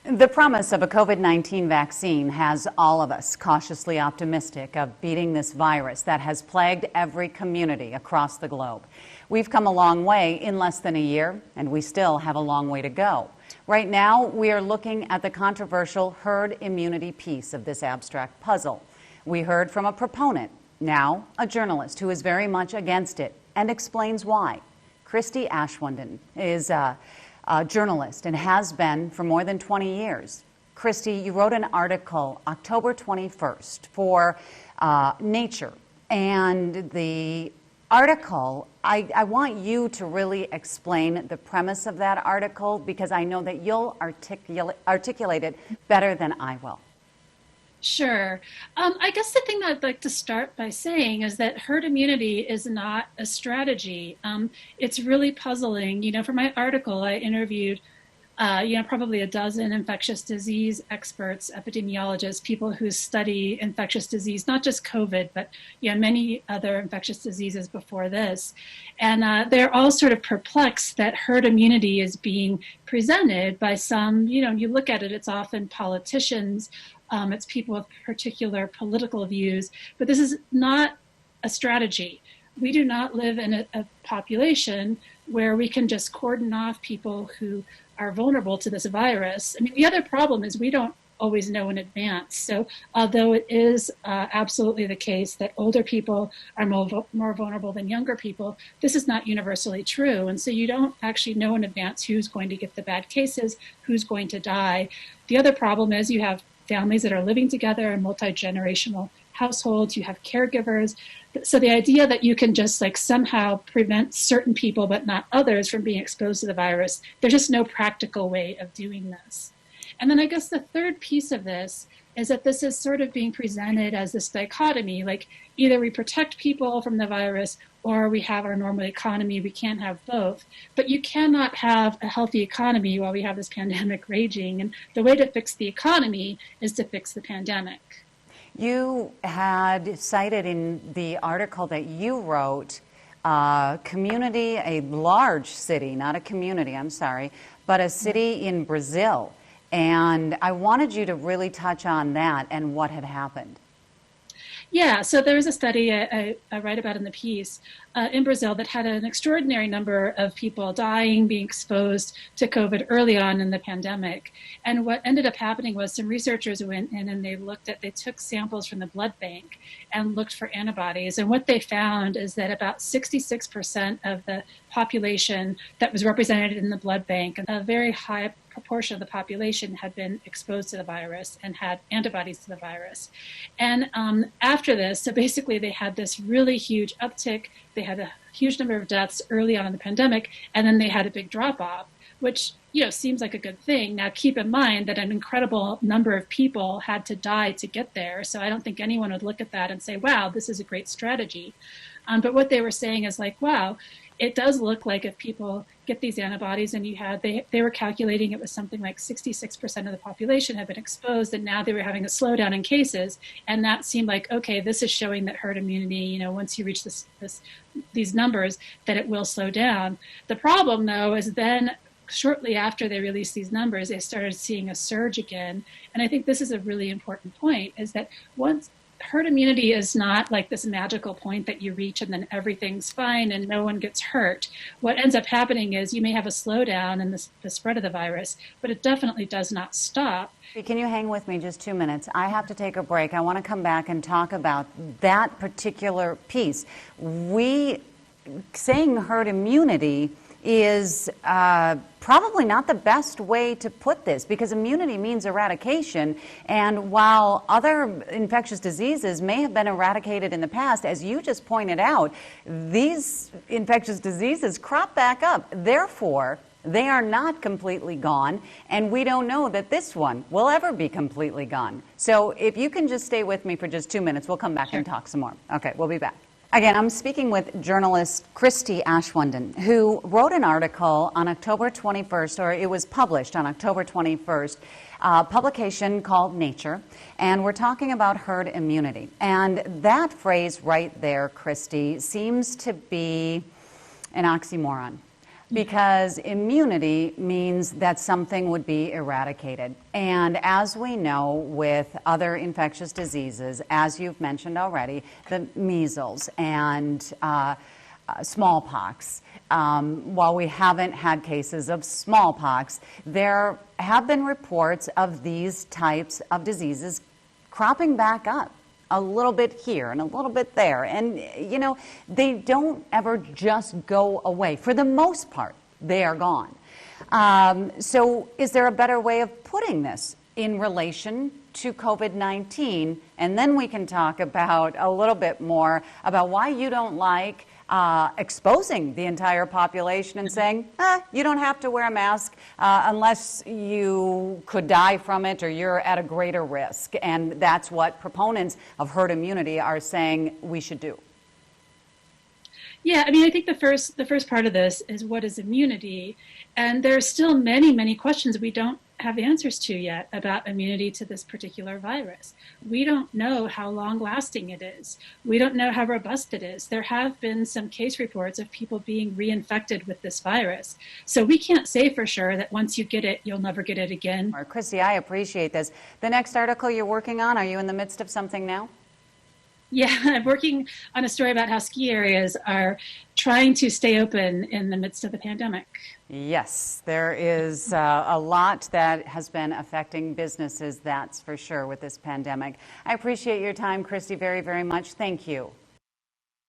The promise of a COVID-19 vaccine has all of us cautiously optimistic of beating this virus that has plagued every community across the globe. We've come a long way in less than a year, and we still have a long way to go. Right now, we are looking at the controversial herd immunity piece of this abstract puzzle. We heard from a proponent, now a journalist who is very much against it and explains why. Christie Ashwanden is a journalist and has been for more than 20 years. Christie, you wrote an article October 21st for Nature, and the article, I want you to really explain the premise of that article, because I know that you'll articulate it better than I will. Sure. I guess the thing that I'd like to start by saying is that herd immunity is not a strategy. It's really puzzling. For my article, I interviewed, probably a dozen infectious disease experts, epidemiologists, people who study infectious disease, not just COVID, but many other infectious diseases before this. And they're all sort of perplexed that herd immunity is being presented by some, you look at it, it's often politicians, it's people with particular political views, but this is not a strategy. We do not live in a population where we can just cordon off people who are vulnerable to this virus. I mean, the other problem is we don't always know in advance. So although it is absolutely the case that older people are more vulnerable than younger people, this is not universally true. And so you don't actually know in advance who's going to get the bad cases, who's going to die. The other problem is you have families that are living together in multi-generational households, you have caregivers. So the idea that you can just somehow prevent certain people but not others from being exposed to the virus, there's just no practical way of doing this. And then I guess the third piece of this is that this is sort of being presented as this dichotomy, like either we protect people from the virus or we have our normal economy. We can't have both. But you cannot have a healthy economy while we have this pandemic raging. And the way to fix the economy is to fix the pandemic. You had cited in the article that you wrote community, a large city, not a community, I'm sorry, but a city in Brazil. And I wanted you to really touch on that and what had happened. Yeah, so there was a study I write about in the piece in Brazil that had an extraordinary number of people dying, being exposed to COVID early on in the pandemic. And what ended up happening was some researchers went in and they took samples from the blood bank and looked for antibodies. And what they found is that about 66% of the population that was represented in the blood bank, a very high proportion of the population had been exposed to the virus and had antibodies to the virus. And after this, so basically they had this really huge uptick. They had a huge number of deaths early on in the pandemic, and then they had a big drop off, which seems like a good thing. Now, keep in mind that an incredible number of people had to die to get there. So I don't think anyone would look at that and say, wow, this is a great strategy. But what they were saying is wow, it does look like if people get these antibodies and they were calculating it was something like 66% of the population had been exposed, and now they were having a slowdown in cases. And that seemed like, okay, this is showing that herd immunity, once you reach these numbers, that it will slow down. The problem, though, is then shortly after they released these numbers, they started seeing a surge again. And I think this is a really important point, is that once herd immunity is not like this magical point that you reach and then everything's fine and no one gets hurt. What ends up happening is you may have a slowdown in the spread of the virus, but it definitely does not stop. Can you hang with me just 2 minutes? I have to take a break. I want to come back and talk about that particular piece. Saying herd immunity is probably not the best way to put this, because immunity means eradication. And while other infectious diseases may have been eradicated in the past, as you just pointed out, these infectious diseases crop back up. Therefore, they are not completely gone, and we don't know that this one will ever be completely gone. So if you can just stay with me for just 2 minutes, we'll come back and talk some more. Okay, we'll be back. Again, I'm speaking with journalist Christie Ashwanden, who wrote an article on October 21st, or it was published on October 21st, a publication called Nature, and we're talking about herd immunity. And that phrase right there, Christie, seems to be an oxymoron. because immunity means that something would be eradicated. And as we know with other infectious diseases, as you've mentioned already, the measles and smallpox, while we haven't had cases of smallpox, there have been reports of these types of diseases cropping back up. A little bit here and a little bit there. And, you know, they don't ever just go away. For the most part, they are gone. So is there a better way of putting this in relation to COVID-19? And then we can talk about a little bit more about why you don't like exposing the entire population and saying, you don't have to wear a mask unless you could die from it or you're at a greater risk. And that's what proponents of herd immunity are saying we should do. Yeah, I mean, I think the first part of this is what is immunity? And there are still many, many questions we don't have answers to yet about immunity to this particular virus. We don't know how long lasting it is. We don't know how robust it is. There have been some case reports of people being reinfected with this virus. So we can't say for sure that once you get it, you'll never get it again. Christie, I appreciate this. The next article you're working on, are you in the midst of something now? Yeah, I'm working on a story about how ski areas are trying to stay open in the midst of the pandemic. Yes, there is a lot that has been affecting businesses, that's for sure, with this pandemic. I appreciate your time, Christie, very, very much. Thank you.